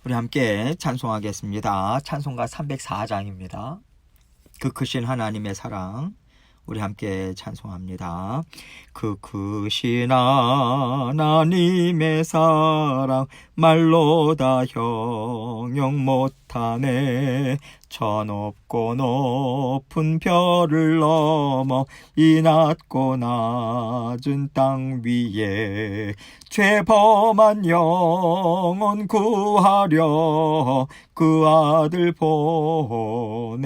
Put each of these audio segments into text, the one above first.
우리 함께 찬송하겠습니다. 찬송가 304장입니다. 그 크신 하나님의 사랑, 우리 함께 찬송합니다. 그 크신 하나님의 사랑 말로 다 형용 못하네. 저 높고 높은 별을 넘어 이 낮고 낮은 땅 위에 죄범한 영혼 구하려 그 아들 보내사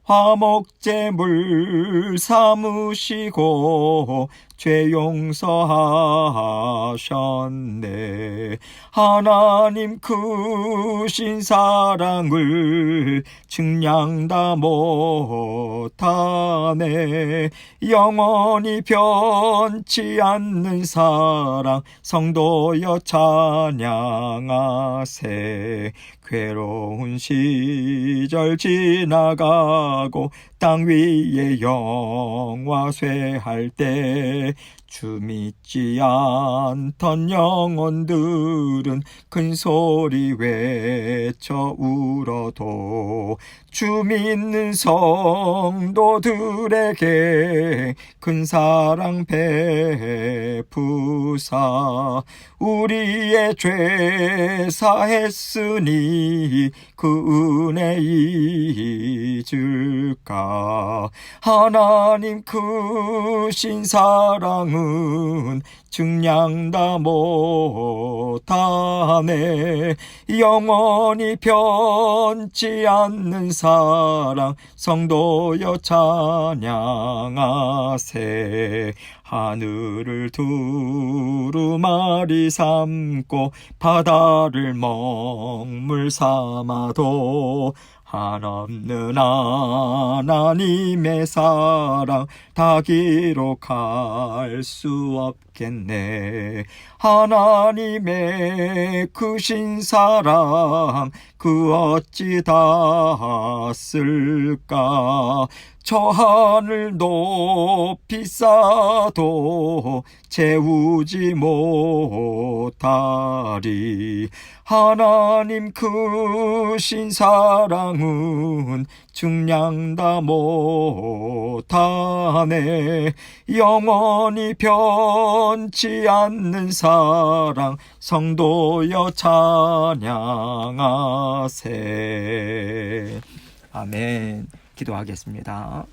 화목제물 삼으시고 죄 용서하셨네. 하나님 크신 사랑을 측량 다 못하네. 영원히 변치 않는 사랑 성도여 찬양하세. 괴로운 시절 지나가고 땅 위에 영화쇠할 때 주 믿지 않던 영혼들은 큰 소리 외쳐 울어도 주 믿는 성도들에게 큰 사랑 베푸사 우리의 죄 사했으니 그 은혜 잊을까. 하나님 크신 사랑은 측량 다 못하네. 영원히 변치 않는 사랑 성도여 찬양하세. 하늘을 두루마리 삼고 바다를 먹물 삼아도 한없는 하나님의 사랑 다 기록할 수 없겠네. 하나님의 크신 사랑 그 어찌 다 쓸까. 저 하늘 높이 쌓아도 채우지 못하리. 하나님 크신 사랑은 측량 다 못하네. 영원히 변치 않는 사랑 성도여 찬양하세. 아멘. 기도하겠습니다.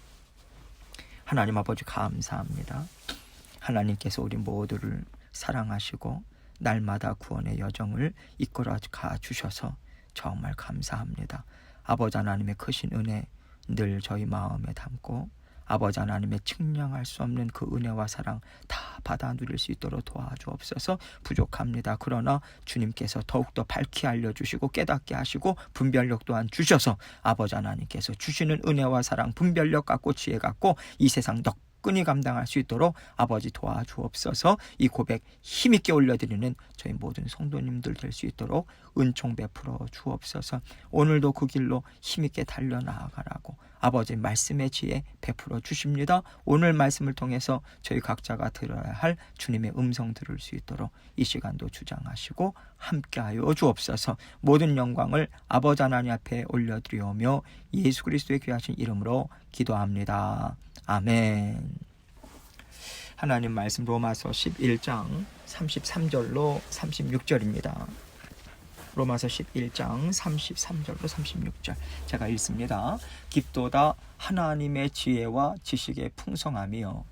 하나님 아버지 감사합니다. 하나님께서 우리 모두를 사랑하시고 날마다 구원의 여정을 이끌어 가 주셔서 정말 감사합니다. 아버지 하나님의 크신 은혜 늘 저희 마음에 담고 아버지 하나님의 측량할 수 없는 그 은혜와 사랑 다 받아 누릴 수 있도록 도와주옵소서. 부족합니다. 그러나 주님께서 더욱더 밝히 알려주시고 깨닫게 하시고 분별력 또한 주셔서 아버지 하나님께서 주시는 은혜와 사랑 분별력 갖고 지혜 갖고 이 세상 끈이 감당할 수 있도록 아버지 도와주옵소서. 이 고백 힘있게 올려드리는 저희 모든 성도님들 될 수 있도록 은총 베풀어 주옵소서. 오늘도 그 길로 힘있게 달려나가라고 아버지 말씀의 지혜 베풀어 주십니다. 오늘 말씀을 통해서 저희 각자가 들어야 할 주님의 음성 들을 수 있도록 이 시간도 주장하시고 함께하여 주옵소서. 모든 영광을 아버지 하나님 앞에 올려드리오며 예수 그리스도의 귀하신 이름으로 기도합니다. 아멘. 하나님 말씀 로마서 11장 33절로 36절입니다. 로마서 11장 33절로 36절 제가 읽습니다. 깊도다 하나님의 지혜와 지식의 풍성함이요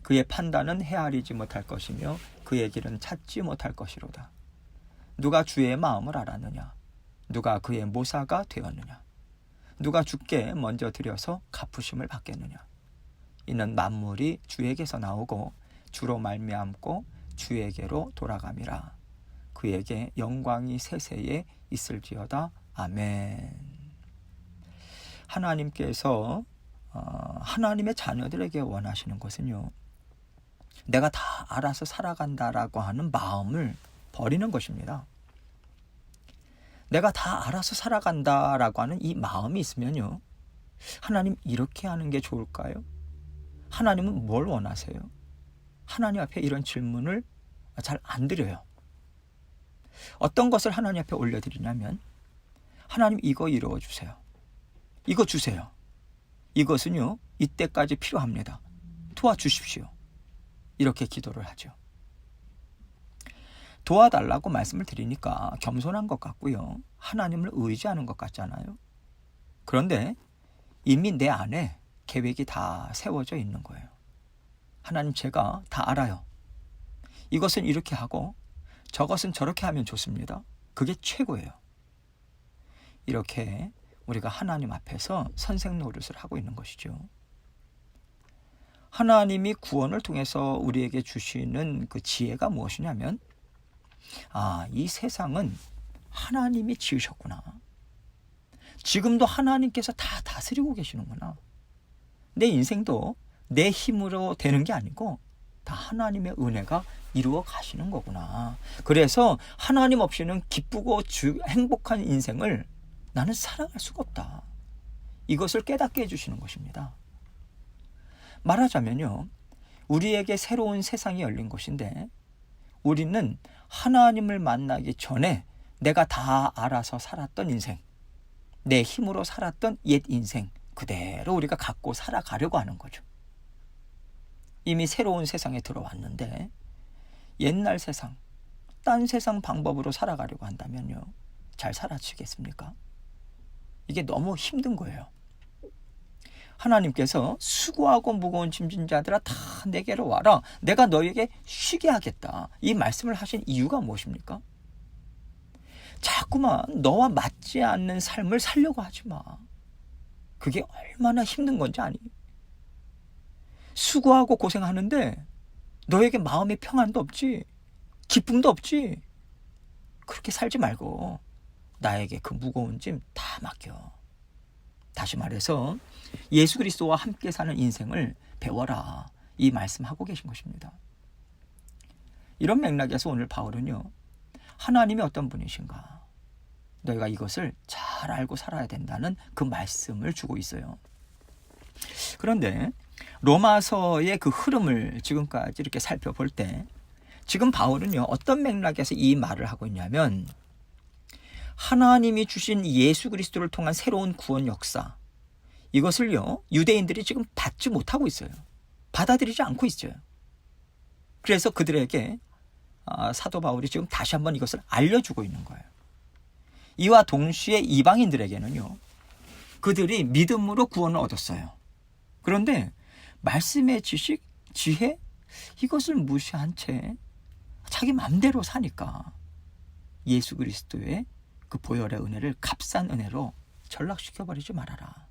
그의 판단은 헤아리지 못할 것이며 그의 길은 찾지 못할 것이로다. 누가 주의 마음을 알았느냐? 누가 그의 모사가 되었느냐? 누가 주께 먼저 드려서 갚으심을 받겠느냐? 이는 만물이 주에게서 나오고 주로 말미암고 주에게로 돌아감이라. 그에게 영광이 세세에 있을지어다. 아멘. 하나님께서 하나님의 자녀들에게 원하시는 것은요, 내가 다 알아서 살아간다라고 하는 마음을 버리는 것입니다. 내가 다 알아서 살아간다라고 하는 이 마음이 있으면요, 하나님 이렇게 하는 게 좋을까요? 하나님은 뭘 원하세요? 하나님 앞에 이런 질문을 잘 안 드려요. 어떤 것을 하나님 앞에 올려드리냐면 하나님 이거 이루어주세요. 이거 주세요. 이것은요 이때까지 필요합니다. 도와주십시오. 이렇게 기도를 하죠. 도와달라고 말씀을 드리니까 겸손한 것 같고요. 하나님을 의지하는 것 같잖아요. 그런데 이미 내 안에 계획이 다 세워져 있는 거예요. 하나님 제가 다 알아요. 이것은 이렇게 하고 저것은 저렇게 하면 좋습니다. 그게 최고예요. 이렇게 우리가 하나님 앞에서 선생 노릇을 하고 있는 것이죠. 하나님이 구원을 통해서 우리에게 주시는 그 지혜가 무엇이냐면 이 세상은 하나님이 지으셨구나. 지금도 하나님께서 다 다스리고 계시는구나. 내 인생도 내 힘으로 되는 게 아니고 다 하나님의 은혜가 이루어 가시는 거구나. 그래서 하나님 없이는 기쁘고 행복한 인생을 나는 살아갈 수가 없다. 이것을 깨닫게 해주시는 것입니다. 말하자면요, 우리에게 새로운 세상이 열린 것인데 우리는 하나님을 만나기 전에 내가 다 알아서 살았던 인생, 내 힘으로 살았던 옛 인생 그대로 우리가 갖고 살아가려고 하는 거죠. 이미 새로운 세상에 들어왔는데 옛날 세상, 딴 세상 방법으로 살아가려고 한다면요, 잘 살아지겠습니까? 이게 너무 힘든 거예요. 하나님께서 수고하고 무거운 짐진 자들아 다 내게로 와라. 내가 너에게 쉬게 하겠다. 이 말씀을 하신 이유가 무엇입니까? 자꾸만 너와 맞지 않는 삶을 살려고 하지 마. 그게 얼마나 힘든 건지 아니? 수고하고 고생하는데 너에게 마음의 평안도 없지, 기쁨도 없지. 그렇게 살지 말고 나에게 그 무거운 짐 다 맡겨. 다시 말해서 예수 그리스도와 함께 사는 인생을 배워라. 이 말씀하고 계신 것입니다. 이런 맥락에서 오늘 바울은요, 하나님이 어떤 분이신가, 너희가 이것을 잘 알고 살아야 된다는 그 말씀을 주고 있어요. 그런데 로마서의 그 흐름을 지금까지 이렇게 살펴볼 때 지금 바울은요 어떤 맥락에서 이 말을 하고 있냐면, 하나님이 주신 예수 그리스도를 통한 새로운 구원 역사, 이것을요 유대인들이 지금 받지 못하고 있어요. 받아들이지 않고 있어요. 그래서 그들에게 사도 바울이 지금 다시 한번 이것을 알려주고 있는 거예요. 이와 동시에 이방인들에게는요, 그들이 믿음으로 구원을 얻었어요. 그런데 말씀의 지식, 지혜, 이것을 무시한 채 자기 맘대로 사니까 예수 그리스도의 그 보혈의 은혜를 값싼 은혜로 전락시켜버리지 말아라.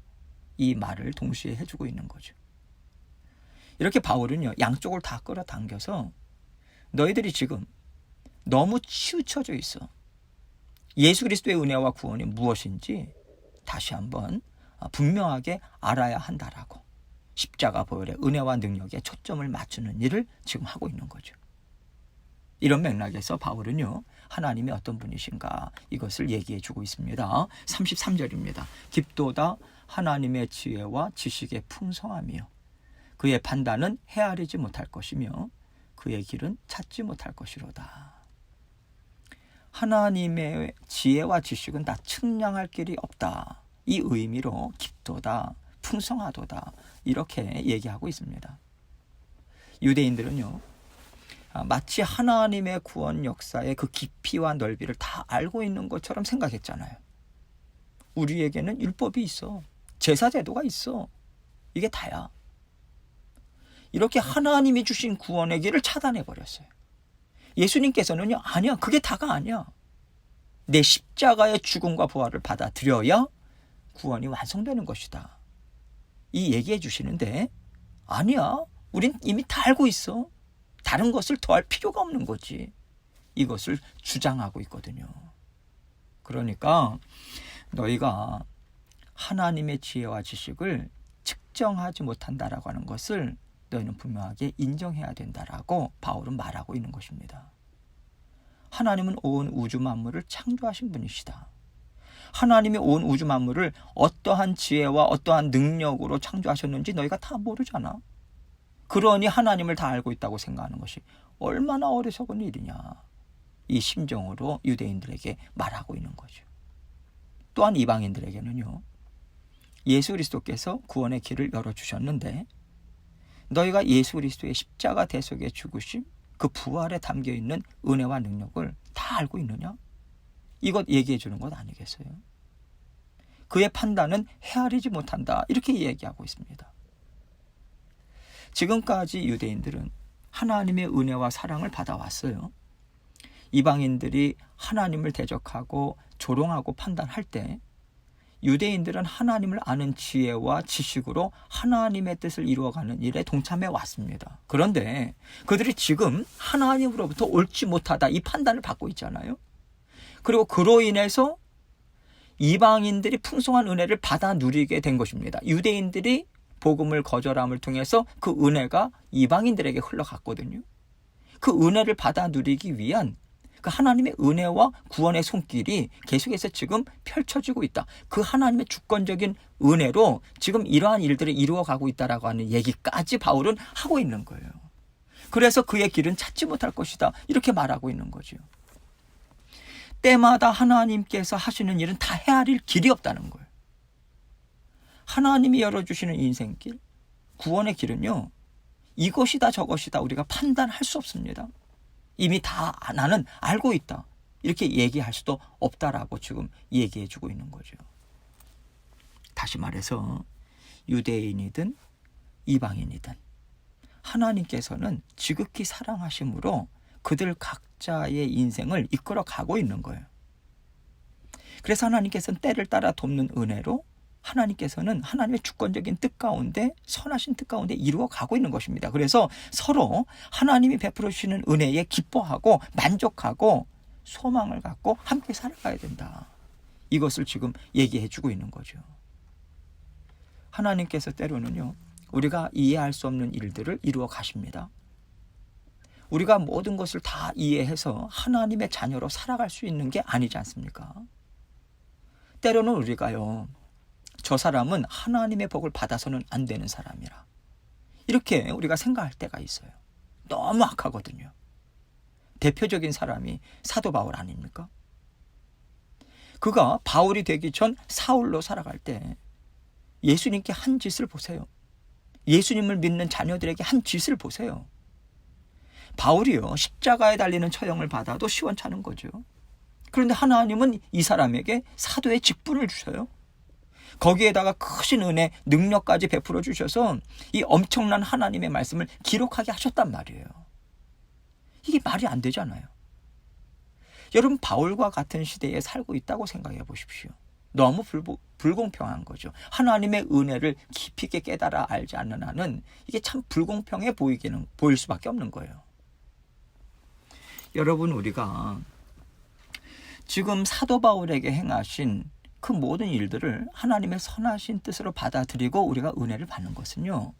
이 말을 동시에 해주고 있는 거죠. 이렇게 바울은요 양쪽을 다 끌어당겨서 너희들이 지금 너무 치우쳐져 있어. 예수 그리스도의 은혜와 구원이 무엇인지 다시 한번 분명하게 알아야 한다라고 십자가 보혈의 은혜와 능력에 초점을 맞추는 일을 지금 하고 있는 거죠. 이런 맥락에서 바울은요 하나님이 어떤 분이신가 이것을 얘기해 주고 있습니다. 33절입니다. 깊도다 하나님의 지혜와 지식의 풍성함이요 그의 판단은 헤아리지 못할 것이며 그의 길은 찾지 못할 것이로다. 하나님의 지혜와 지식은 다 측량할 길이 없다. 이 의미로 깊도다, 풍성하도다 이렇게 얘기하고 있습니다. 유대인들은요 마치 하나님의 구원 역사의 그 깊이와 넓이를 다 알고 있는 것처럼 생각했잖아요. 우리에게는 율법이 있어, 제사제도가 있어, 이게 다야. 이렇게 하나님이 주신 구원의 길을 차단해버렸어요. 예수님께서는요 아니야, 그게 다가 아니야. 내 십자가의 죽음과 부활을 받아들여야 구원이 완성되는 것이다. 이 얘기해 주시는데 아니야, 우린 이미 다 알고 있어. 다른 것을 더할 필요가 없는 거지. 이것을 주장하고 있거든요. 그러니까 너희가 하나님의 지혜와 지식을 측정하지 못한다라고 하는 것을 너희는 분명하게 인정해야 된다라고 바울은 말하고 있는 것입니다. 하나님은 온 우주 만물을 창조하신 분이시다. 하나님이 온 우주 만물을 어떠한 지혜와 어떠한 능력으로 창조하셨는지 너희가 다 모르잖아. 그러니 하나님을 다 알고 있다고 생각하는 것이 얼마나 어리석은 일이냐. 이 심정으로 유대인들에게 말하고 있는 거죠. 또한 이방인들에게는요, 예수 그리스도께서 구원의 길을 열어주셨는데 너희가 예수 그리스도의 십자가 대속의 죽으심, 그 부활에 담겨있는 은혜와 능력을 다 알고 있느냐? 이것 얘기해 주는 것 아니겠어요? 그의 판단은 헤아리지 못한다, 이렇게 얘기하고 있습니다. 지금까지 유대인들은 하나님의 은혜와 사랑을 받아왔어요. 이방인들이 하나님을 대적하고 조롱하고 판단할 때 유대인들은 하나님을 아는 지혜와 지식으로 하나님의 뜻을 이루어가는 일에 동참해 왔습니다. 그런데 그들이 지금 하나님으로부터 옳지 못하다, 이 판단을 받고 있잖아요. 그리고 그로 인해서 이방인들이 풍성한 은혜를 받아 누리게 된 것입니다. 유대인들이 복음을 거절함을 통해서 그 은혜가 이방인들에게 흘러갔거든요. 그 은혜를 받아 누리기 위한 그 하나님의 은혜와 구원의 손길이 계속해서 지금 펼쳐지고 있다. 그 하나님의 주권적인 은혜로 지금 이러한 일들을 이루어가고 있다라고 하는 얘기까지 바울은 하고 있는 거예요. 그래서 그의 길은 찾지 못할 것이다, 이렇게 말하고 있는 거죠. 때마다 하나님께서 하시는 일은 다 헤아릴 길이 없다는 거예요. 하나님이 열어주시는 인생길, 구원의 길은요, 이것이다 저것이다 우리가 판단할 수 없습니다. 이미 다 나는 알고 있다, 이렇게 얘기할 수도 없다라고 지금 얘기해 주고 있는 거죠. 다시 말해서 유대인이든 이방인이든 하나님께서는 지극히 사랑하심으로 그들 각자의 인생을 이끌어 가고 있는 거예요. 그래서 하나님께서는 때를 따라 돕는 은혜로 하나님께서는 하나님의 주권적인 뜻 가운데, 선하신 뜻 가운데 이루어 가고 있는 것입니다. 그래서 서로 하나님이 베풀어 주시는 은혜에 기뻐하고 만족하고 소망을 갖고 함께 살아가야 된다, 이것을 지금 얘기해 주고 있는 거죠. 하나님께서 때로는요, 우리가 이해할 수 없는 일들을 이루어 가십니다. 우리가 모든 것을 다 이해해서 하나님의 자녀로 살아갈 수 있는 게 아니지 않습니까? 때로는 우리가요, 저 사람은 하나님의 복을 받아서는 안 되는 사람이라, 이렇게 우리가 생각할 때가 있어요. 너무 악하거든요. 대표적인 사람이 사도 바울 아닙니까? 그가 바울이 되기 전 사울로 살아갈 때 예수님께 한 짓을 보세요. 예수님을 믿는 자녀들에게 한 짓을 보세요. 바울이요, 십자가에 달리는 처형을 받아도 시원찮은 거죠. 그런데 하나님은 이 사람에게 사도의 직분을 주셔요. 거기에다가 크신 은혜, 능력까지 베풀어 주셔서 이 엄청난 하나님의 말씀을 기록하게 하셨단 말이에요. 이게 말이 안 되잖아요. 여러분, 바울과 같은 시대에 살고 있다고 생각해 보십시오. 너무 불공평한 거죠. 하나님의 은혜를 깊이 있게 깨달아 알지 않는 한은 이게 참 불공평해 보일 수밖에 없는 거예요. 여러분, 우리가 지금 사도 바울에게 행하신 그 모든 일들을 하나님의 선하신 뜻으로 받아들이고 우리가 은혜를 받는 것은요,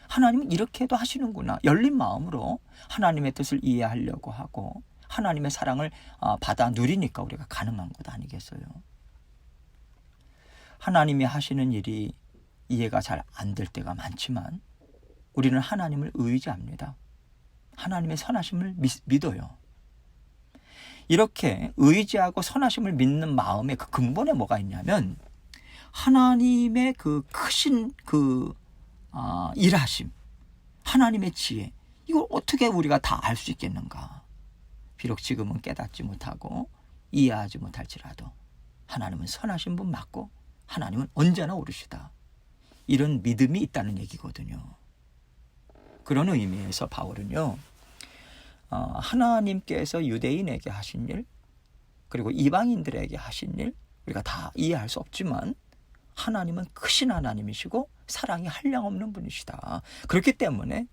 하나님은 이렇게도 하시는구나, 열린 마음으로 하나님의 뜻을 이해하려고 하고 하나님의 사랑을 받아 누리니까 우리가 가능한 것 아니겠어요? 하나님이 하시는 일이 이해가 잘 안 될 때가 많지만 우리는 하나님을 의지합니다. 하나님의 선하심을 믿어요. 이렇게 의지하고 선하심을 믿는 마음의 그 근본에 뭐가 있냐면 하나님의 그 크신 일하심, 하나님의 지혜, 이걸 어떻게 우리가 다 알 수 있겠는가? 비록 지금은 깨닫지 못하고 이해하지 못할지라도 하나님은 선하신 분 맞고 하나님은 언제나 옳으시다, 이런 믿음이 있다는 얘기거든요. 그런 의미에서 바울은요, 하나님께서 유대인에게 하신 일, 그리고 이방인들에게 하신 일, 우리가 다 이해할 수 없지만 하나님은 크신 하나님이시고 사랑이 한량없는 분이시다. 그렇기 때문에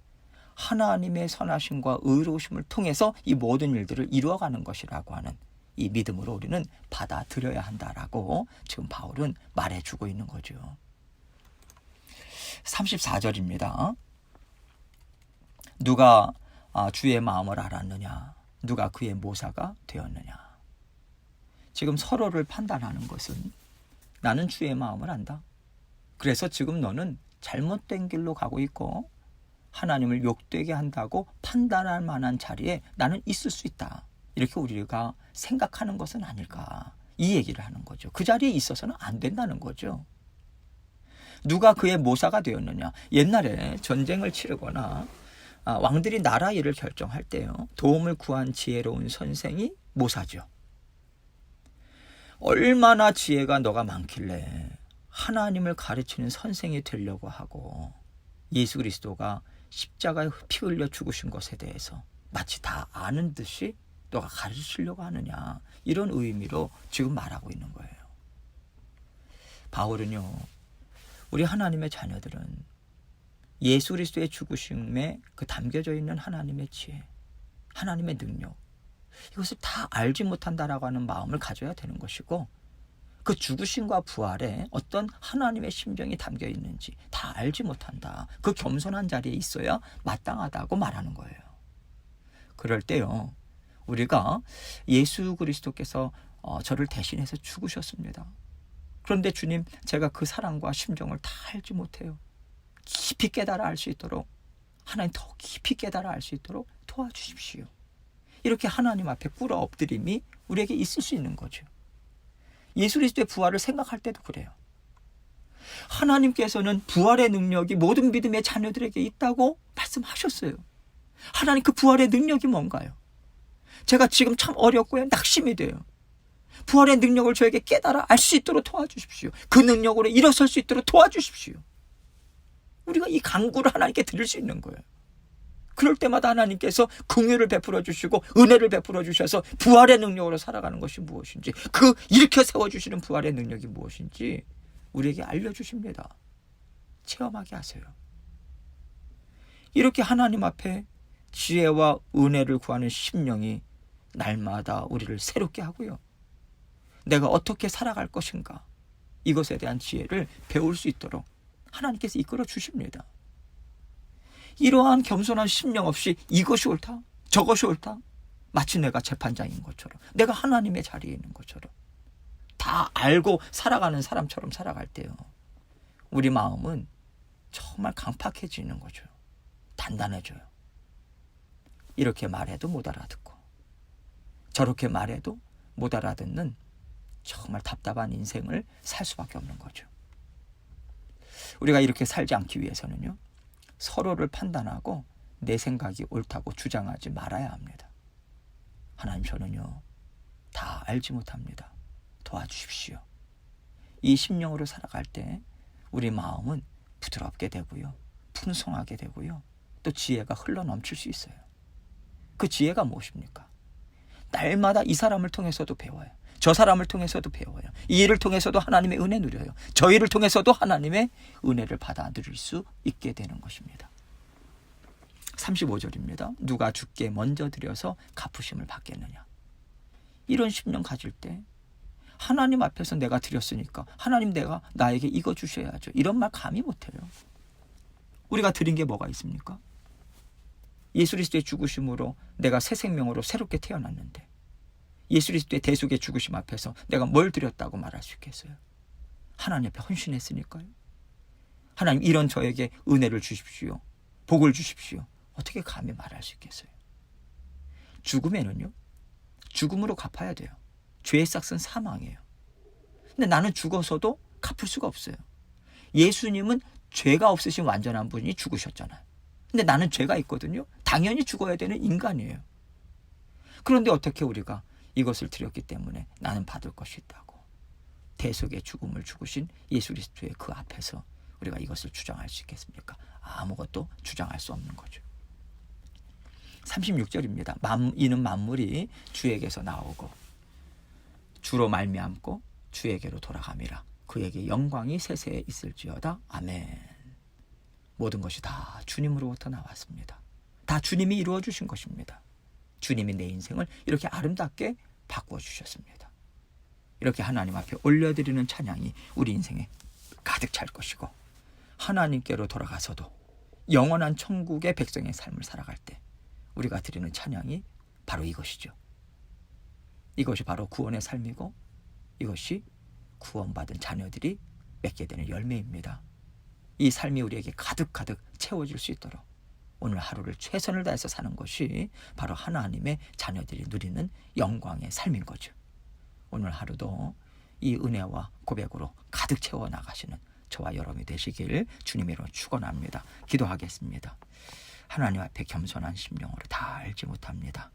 하나님의 선하심과 의로우심을 통해서 이 모든 일들을 이루어가는 것이라고 하는 이 믿음으로 우리는 받아들여야 한다라고 지금 바울은 말해주고 있는 거죠. 34절입니다. 누가 주의 마음을 알았느냐? 누가 그의 모사가 되었느냐? 지금 서로를 판단하는 것은 나는 주의 마음을 안다. 그래서 지금 너는 잘못된 길로 가고 있고 하나님을 욕되게 한다고 판단할 만한 자리에 나는 있을 수 있다. 이렇게 우리가 생각하는 것은 아닐까, 이 얘기를 하는 거죠. 그 자리에 있어서는 안 된다는 거죠. 누가 그의 모사가 되었느냐. 옛날에 전쟁을 치르거나 왕들이 나라 일을 결정할 때요, 도움을 구한 지혜로운 선생이 모사죠. 얼마나 지혜가 너가 많길래 하나님을 가르치는 선생이 되려고 하고 예수 그리스도가 십자가에 피 흘려 죽으신 것에 대해서 마치 다 아는 듯이 너가 가르치려고 하느냐, 이런 의미로 지금 말하고 있는 거예요. 바울은요, 우리 하나님의 자녀들은 예수 그리스도의 죽으심에 그 담겨져 있는 하나님의 지혜, 하나님의 능력, 이것을 다 알지 못한다라고 하는 마음을 가져야 되는 것이고, 그 죽으심과 부활에 어떤 하나님의 심정이 담겨 있는지 다 알지 못한다. 그 겸손한 자리에 있어야 마땅하다고 말하는 거예요. 그럴 때요, 우리가 예수 그리스도께서 저를 대신해서 죽으셨습니다. 그런데 주님, 제가 그 사랑과 심정을 다 알지 못해요. 깊이 깨달아 알 수 있도록, 하나님 더 깊이 깨달아 알 수 있도록 도와주십시오. 이렇게 하나님 앞에 꿇어 엎드림이 우리에게 있을 수 있는 거죠. 예수 그리스도의 부활을 생각할 때도 그래요. 하나님께서는 부활의 능력이 모든 믿음의 자녀들에게 있다고 말씀하셨어요. 하나님, 그 부활의 능력이 뭔가요? 제가 지금 참 어렵고요, 낙심이 돼요. 부활의 능력을 저에게 깨달아 알 수 있도록 도와주십시오. 그 능력으로 일어설 수 있도록 도와주십시오. 우리가 이 간구를 하나님께 드릴 수 있는 거예요. 그럴 때마다 하나님께서 긍휼을 베풀어 주시고 은혜를 베풀어 주셔서 부활의 능력으로 살아가는 것이 무엇인지, 그 일으켜 세워주시는 부활의 능력이 무엇인지 우리에게 알려주십니다. 체험하게 하세요. 이렇게 하나님 앞에 지혜와 은혜를 구하는 심령이 날마다 우리를 새롭게 하고요, 내가 어떻게 살아갈 것인가, 이것에 대한 지혜를 배울 수 있도록 하나님께서 이끌어 주십니다. 이러한 겸손한 심령 없이 이것이 옳다, 저것이 옳다, 마치 내가 재판장인 것처럼, 내가 하나님의 자리에 있는 것처럼 다 알고 살아가는 사람처럼 살아갈 때요, 우리 마음은 정말 강팍해지는 거죠. 단단해져요. 이렇게 말해도 못 알아듣고 저렇게 말해도 못 알아듣는 정말 답답한 인생을 살 수밖에 없는 거죠. 우리가 이렇게 살지 않기 위해서는요, 서로를 판단하고 내 생각이 옳다고 주장하지 말아야 합니다. 하나님, 저는요 다 알지 못합니다. 도와주십시오. 이 심령으로 살아갈 때 우리 마음은 부드럽게 되고요, 풍성하게 되고요, 또 지혜가 흘러넘칠 수 있어요. 그 지혜가 무엇입니까? 날마다 이 사람을 통해서도 배워요. 저 사람을 통해서도 배워요. 이 일을 통해서도 하나님의 은혜 누려요. 저 일을 통해서도 하나님의 은혜를 받아 누릴 수 있게 되는 것입니다. 35절입니다. 누가 주께 먼저 드려서 갚으심을 받겠느냐. 이런 심령 가질 때 하나님 앞에서 내가 드렸으니까 하나님, 내가 나에게 이거 주셔야죠, 이런 말 감히 못해요. 우리가 드린 게 뭐가 있습니까? 예수 그리스도의 죽으심으로 내가 새 생명으로 새롭게 태어났는데 예수 그리스도의 대속의 죽으심 앞에서 내가 뭘 드렸다고 말할 수 있겠어요? 하나님 앞에 헌신했으니까요. 하나님, 이런 저에게 은혜를 주십시오, 복을 주십시오, 어떻게 감히 말할 수 있겠어요? 죽음에는요, 죽음으로 갚아야 돼요. 죄의 삭은 사망이에요. 근데 나는 죽어서도 갚을 수가 없어요. 예수님은 죄가 없으신 완전한 분이 죽으셨잖아요. 근데 나는 죄가 있거든요. 당연히 죽어야 되는 인간이에요. 그런데 어떻게 우리가 이것을 드렸기 때문에 나는 받을 것이 있다고, 대속의 죽음을 죽으신 예수 그리스도의 그 앞에서 우리가 이것을 주장할 수 있겠습니까? 아무것도 주장할 수 없는 거죠. 36절입니다. 이는 만물이 주에게서 나오고 주로 말미암고 주에게로 돌아감이라. 그에게 영광이 세세에 있을지어다. 아멘. 모든 것이 다 주님으로부터 나왔습니다. 다 주님이 이루어 주신 것입니다. 주님이 내 인생을 이렇게 아름답게 바꾸어 주셨습니다. 이렇게 하나님 앞에 올려드리는 찬양이 우리 인생에 가득 찰 것이고, 하나님께로 돌아가서도 영원한 천국의 백성의 삶을 살아갈 때 우리가 드리는 찬양이 바로 이것이죠. 이것이 바로 구원의 삶이고, 이것이 구원받은 자녀들이 맺게 되는 열매입니다. 이 삶이 우리에게 가득가득 채워질 수 있도록 오늘 하루를 최선을 다해서 사는 것이 바로 하나님의 자녀들이 누리는 영광의 삶인 거죠. 오늘 하루도 이 은혜와 고백으로 가득 채워 나가시는 저와 여러분이 되시길 주님으로 축원합니다. 기도하겠습니다. 하나님 앞에 겸손한 심령으로 다 알지 못합니다.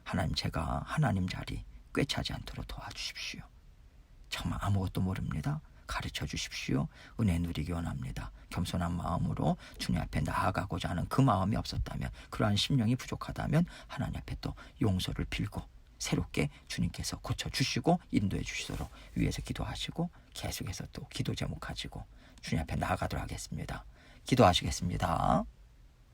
하나님, 제가 하나님 자리 꿰차지 않도록 도와주십시오. 정말 아무것도 모릅니다. 가르쳐 주십시오. 은혜 누리기 원합니다. 겸손한 마음으로 주님 앞에 나아가고자 하는 그 마음이 없었다면, 그러한 심령이 부족하다면 하나님 앞에 또 용서를 빌고 새롭게 주님께서 고쳐주시고 인도해 주시도록 위에서 기도하시고 계속해서 또 기도 제목 가지고 주님 앞에 나아가도록 하겠습니다. 기도하시겠습니다.